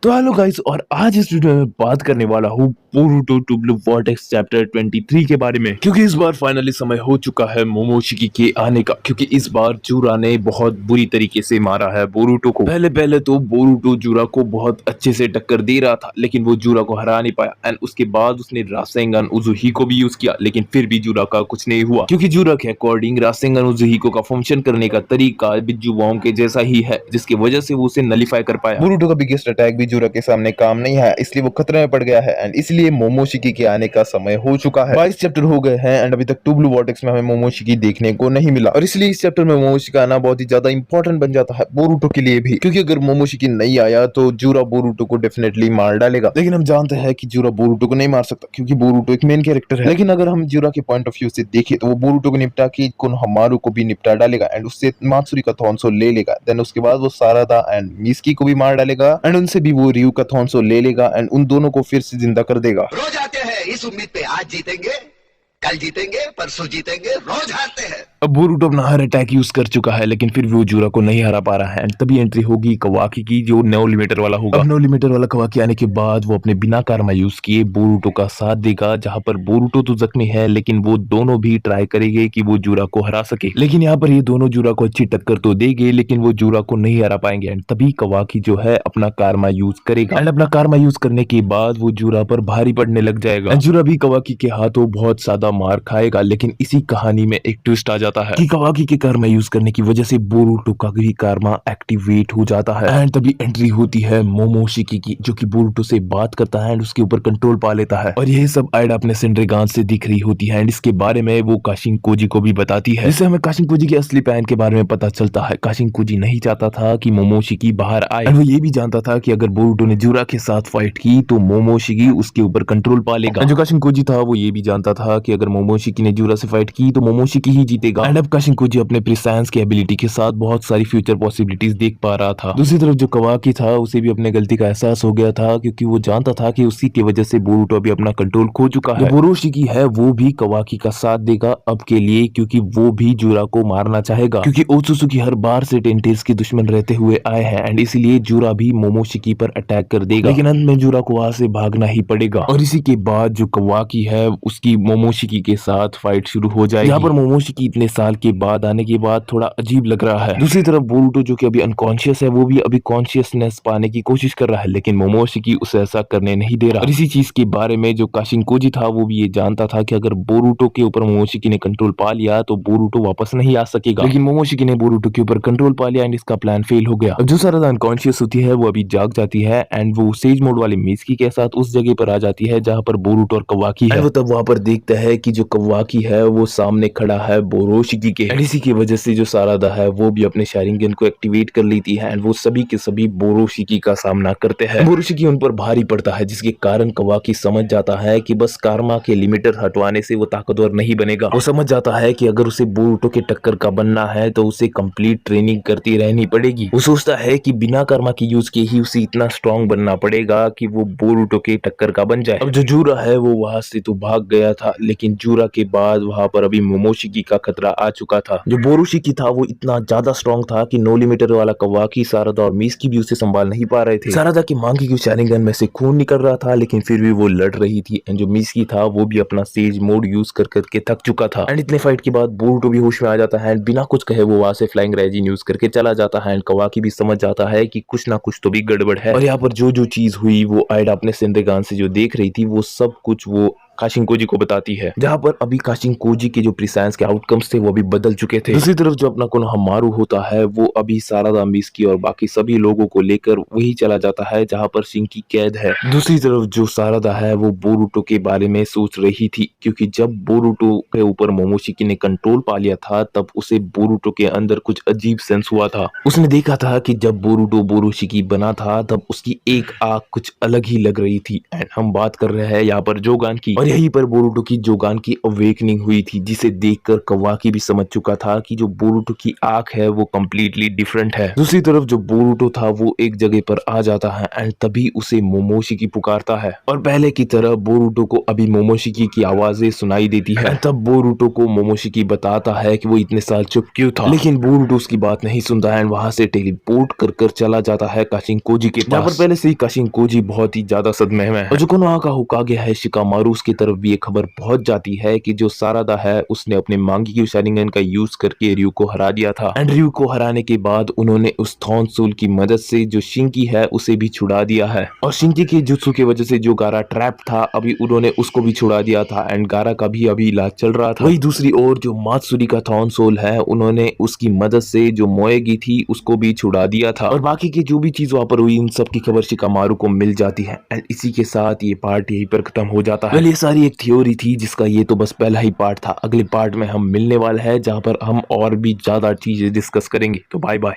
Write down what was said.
तो hello guys और आज इस वीडियो में बात करने वाला हूँ Boruto Two Blue Vortex chapter 23 के बारे में, क्योंकि इस बार फाइनली समय हो चुका है मोमोशिकी के आने का। क्योंकि इस बार जूरा ने बहुत बुरी तरीके से मारा है बोरुतो को। पहले तो बोरुतो जूरा को बहुत अच्छे से टक्कर दे रहा था, लेकिन वो जूरा को हरा नहीं पाया। एंड उसके बाद उसने रासेंगन उजुहिको भी यूज किया, लेकिन फिर भी जूरा का कुछ नहीं हुआ। क्योंकि जूरा के अकॉर्डिंग रासेंगन उजुहिको का फंक्शन करने का तरीका बिज्जू वाओ के जैसा ही है, जिसकी वजह से वो उसे नलीफाई कर पाया। बोरुटो का बिगेस्ट अटैक भी जूरा के सामने काम नहीं आया, इसलिए वो खतरे में पड़ गया है एंड इसलिए मोमोशिकी के आने का समय हो चुका है। 22 चैप्टर हो गए हैं एंड अभी तक टू ब्लू वॉर्टेक्स में हमें मोमोशिकी देखने को नहीं मिला, और इसलिए इस चैप्टर में मोमोशिकी आना बहुत ही ज्यादा इंपॉर्टेंट बन जाता है बोरुटो के लिए भी। क्योंकि अगर मोमोशिकी नहीं आया तो जूरा बोरुटो को डेफिनेटली मार डालेगा। लेकिन हम जानते हैं कि जूरा बोरुटो को नहीं मार सकता, क्योंकि बोरुटो एक मेन कैरेक्टर है। लेकिन अगर हम जूरा के पॉइंट ऑफ व्यू से देखें तो वो बोरुटो को निपटा के कोनोहामारू को भी निपटा डालेगा एंड उससे मात्सुरी का थॉन्सो ले लेगा। देन उसके बाद वो सारादा एंड मिस्की को भी मार डालेगा एंड उनसे भी वो रियू का थॉन्सो ले लेगा एंड उन दोनों को फिर से जिंदा कर देगा। रोज आते हैं इस उम्मीद पे, आज जीतेंगे, कल जीतेंगे, परसों जीतेंगे, रोज हारते हैं। अब बोरुटो अपना हर अटैक यूज कर चुका है, लेकिन फिर भी वो जूरा को नहीं हरा पा रहा है। एंड तभी एंट्री होगी कवाकी की, जो 9 लिमिटर वाला होगा। अब 9 लिमिटर वाला कवाकी आने के बाद वो अपने बिना कारमा यूज किए बोरुटो का साथ देगा। जहां पर बोरुटो तो जख्मी है, लेकिन वो दोनों भी ट्राई करेंगे कि वो जूरा को हरा सके। लेकिन यहाँ पर ये दोनों जूरा को अच्छी टक्कर तो देंगे, लेकिन वो जूरा को नहीं हरा पाएंगे। एंड तभी कवाकी जो है अपना कारमा यूज करेगा एंड अपना कारमा यूज करने के बाद वो जूरा पर भारी पड़ने लग जाएगा। जूरा भी कवाकी के हाथों बहुत ज्यादा मार खाएगा। लेकिन इसी कहानी में एक ट्विस्ट आ जाता है कि कवाकी के कारमा यूज करने की वजह से बोरुटो का भी कारमा एक्टिवेट हो जाता है। एंड तभी एंट्री होती है मोमोशिकी की, जो कि बोरुटो से बात करता है एंड उसके ऊपर कंट्रोल पा लेता है। और यह सब आइडा अपने सेंड्रेगान से दिख रही होती है एंड इसके बारे में वो काशिनकोजी को भी बताती है, जिससे हमें काशिनकोजी के असली प्लान के बारे में पता चलता है। काशिनकोजी नहीं चाहता था कि मोमोशिकी बाहर आए एंड वो ये भी जानता था कि अगर बोरुटो ने जूरा के साथ फाइट की तो मोमोशिकी उसके ऊपर कंट्रोल पा लेगा। जो काशिनकोजी था वो ये भी जानता था कि अगर मोमोशिकी ने जूरा से फाइट की तो मोमोशिकी ही जीतेगा। एंड अब काशिनकोजी अपने प्रिसांस की एबिलिटी के साथ बहुत सारी फ्यूचर पॉसिबिलिटीज देख पा रहा था। दूसरी तरफ जो कवाकी था उसे भी अपने गलती का एहसास हो गया था, क्योंकि वो जानता था कि उसी की वजह से बोरुटो भी अपना कंट्रोल खो चुका है। बोरोशिकी है वो भी कवाकी का साथ देगा अब के लिए, क्योंकि वो भी जूरा को मारना चाहेगा। क्योंकि ओत्सुसुकी हर बार से टेंटेल्स के दुश्मन रहते हुए आए हैं एंड इसलिए जूरा भी मोमोशिकी पर अटैक कर देगा। लेकिन अंत में जूरा को वहां से भागना ही पड़ेगा। और इसी के बाद जो कवाकी है उसकी मोमोशिकी के साथ फाइट शुरू हो जाएगी। यहाँ पर मोमोशिकी इतने साल के बाद आने के बाद थोड़ा अजीब लग रहा है। दूसरी तरफ बोरुटो जो कि अभी अनकॉन्शियस है, वो भी अभी कॉन्शियसनेस पाने की कोशिश कर रहा है, लेकिन मोमोशिकी उसे ऐसा करने नहीं दे रहा। और इसी चीज के बारे में जो काशिनकोजी था वो भी ये जानता था कि अगर बोरुटो के ऊपर मोमोशिकी ने कंट्रोल पा लिया तो बोरुटो वापस नहीं आ सकेगा। लेकिन मोमोशिकी ने बोरुटो के ऊपर कंट्रोल पा लिया एंड इसका प्लान फेल हो गया। अब जो सारादा अनकॉन्शियस होती है वो अभी जाग जाती है एंड वो सेज मोड वाले मिस्की के साथ उस जगह पर आ जाती है जहां पर बोरुटो और कवाकी है। वो तब वहां पर देखता है कि जो कवाकी है वो सामने खड़ा है बोरोशिकी के। एंड इसी की वजह से जो सारादा है वो भी अपने शारिंगन को एक्टिवेट कर लेती है एंड वो सभी के सभी बोरोशिकी का सामना करते हैं। बोरोशिकी उन पर भारी पड़ता है, जिसके कारण कवाकी समझ जाता है कि बस कारमा के लिमिटर हटवाने से वो ताकतवर नहीं बनेगा। वो समझ जाता है कि अगर उसे बोरुटो के टक्कर का बनना है तो उसे कंप्लीट ट्रेनिंग करती रहनी पड़ेगी। वो सोचता है कि बिना कारमा की यूज के ही उसे इतना स्ट्रॉन्ग बनना पड़ेगा कि वो बोरुटो के टक्कर का बन जाए। अब जो जूरा है वो वहां से तो भाग गया था, लेकिन जूरा के बाद वहां पर अभी मोमोशिकी का खतरा आ चुका था। जो बोरोशिकी था वो इतना ज्यादा स्ट्रॉन्ग था कि 9 लिमिटर वाला कवाकी, सारादा और मिस्की भी उसे संभाल नहीं पा रहे थे। सारादा की मांग की शारिंगन में से खून निकल रहा था, लेकिन फिर भी वो लड़ रही थी। एंड जो मिस्की था वो भी अपना सेज मोड यूज कर करके थक चुका था। एंड इतने फाइट के बाद बोरुटो भी होश में आ जाता है एंड बिना कुछ कहे वो वहां से फ्लाइंग राइजिन यूज करके चला जाता है। एंड कवाकी भी समझ जाता है कि कुछ ना कुछ तो भी गड़बड़ है। और यहाँ पर जो जो चीज हुई वो आइडा अपने सेंड्रेगान से जो देख रही थी वो सब कुछ वो काशिनकोजी को बताती है, जहां पर अभी काशिनकोजी के जो प्रिसांस के आउटकम्स थे वो अभी बदल चुके थे। दूसरी तरफ जो अपना कोनोहामारू होता है वो अभी सारादा, मिस्की और बाकी सभी लोगों को लेकर वही चला जाता है जहां पर शिंकी कैद है। दूसरी तरफ जो सारादा है वो बोरुटो के बारे में सोच रही थी, क्योंकि जब बोरुटो के ऊपर मोमोशिकी ने कंट्रोल पा लिया था तब उसे बोरुटो के अंदर कुछ अजीब सेंस हुआ था। उसने देखा था कि जब बोरुटो बोरोशिकी बना था तब उसकी एक आंख कुछ अलग ही लग रही थी। एंड हम बात कर रहे हैं यहाँ पर जोगान की। और यहीं पर बोरुटो की जोगान की अवेकनिंग हुई थी, जिसे देखकर कवाकी भी समझ चुका था कि जो बोरुटो की आंख है वो कम्प्लीटली डिफरेंट है। दूसरी तरफ जो बोरुटो था वो एक जगह पर आ जाता है एंड तभी उसे मोमोशिकी पुकारता है और पहले की तरह बोरुटो को अभी मोमोशिकी की आवाजें सुनाई देती है। तब बोरुटो को मोमोशिकी बताता है कि वो इतने साल चुप क्यों था, लेकिन बोरुटो उसकी बात नहीं सुनता एंड वहां से टेलीपोर्ट कर चला जाता है काशिनकोजी के पास, जहाँ पर पहले से ही काशिनकोजी बहुत ही ज्यादा सदमे में है। और जो कोनोहा का हुकागे है शिकामारू, उसकी तरफ भी एक खबर पहुंच जाती है कि जो सारादा है उसने अपने मांगी की शारिंगन का यूज करके रयू को हरा दिया था एंड रयू को हराने के बाद उन्होंने उस थॉर्न सोल की मदद से जो शिंकी है उसे भी छुड़ा दिया है और शिंकी के जुत्सु की वजह से जो गारा ट्रैप था अभी उन्होंने उसको भी छुड़ा दिया था एंड गारा का भी अभी इलाज चल रहा था। वही दूसरी ओर जो मात्सुरी का थॉर्न सोल है उन्होंने उसकी मदद से जो मोएगी थी उसको भी छुड़ा दिया था और बाकी की जो भी चीज वहां पर हुई इन सब की खबर शिकामारू को मिल जाती है एंड इसी के साथ ये पार्ट यहीं पर खत्म हो जाता है। ये सारी एक थ्योरी थी जिसका ये तो बस पहला ही पार्ट था। अगले पार्ट में हम मिलने वाले हैं जहां पर हम और भी ज्यादा चीजें डिस्कस करेंगे। तो बाय बाय।